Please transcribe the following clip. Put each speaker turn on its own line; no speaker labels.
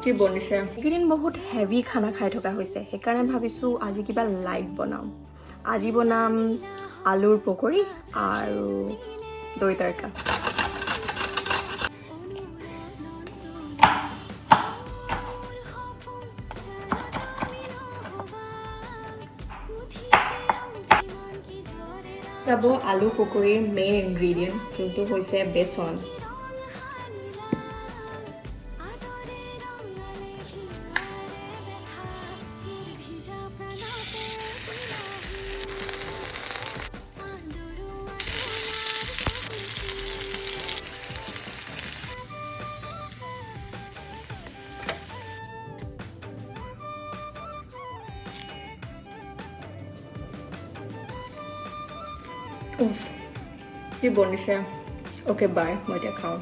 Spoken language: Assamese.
কি বনিছে এইকেইদিন বহুত হেভি খানা খাই থকা হৈছে সেইকাৰণে ভাবিছোঁ আজি কিবা লাইট বনাম আজি বনাম আলুৰ পকৰি আৰু দৈ তৰকা যাব আলু পকৰিৰ মেইন ইনগ্ৰেডিয়েণ্ট যোনটো হৈছে বেচন কি বনিছে অ'কে বাই মই এতিয়া খাওঁ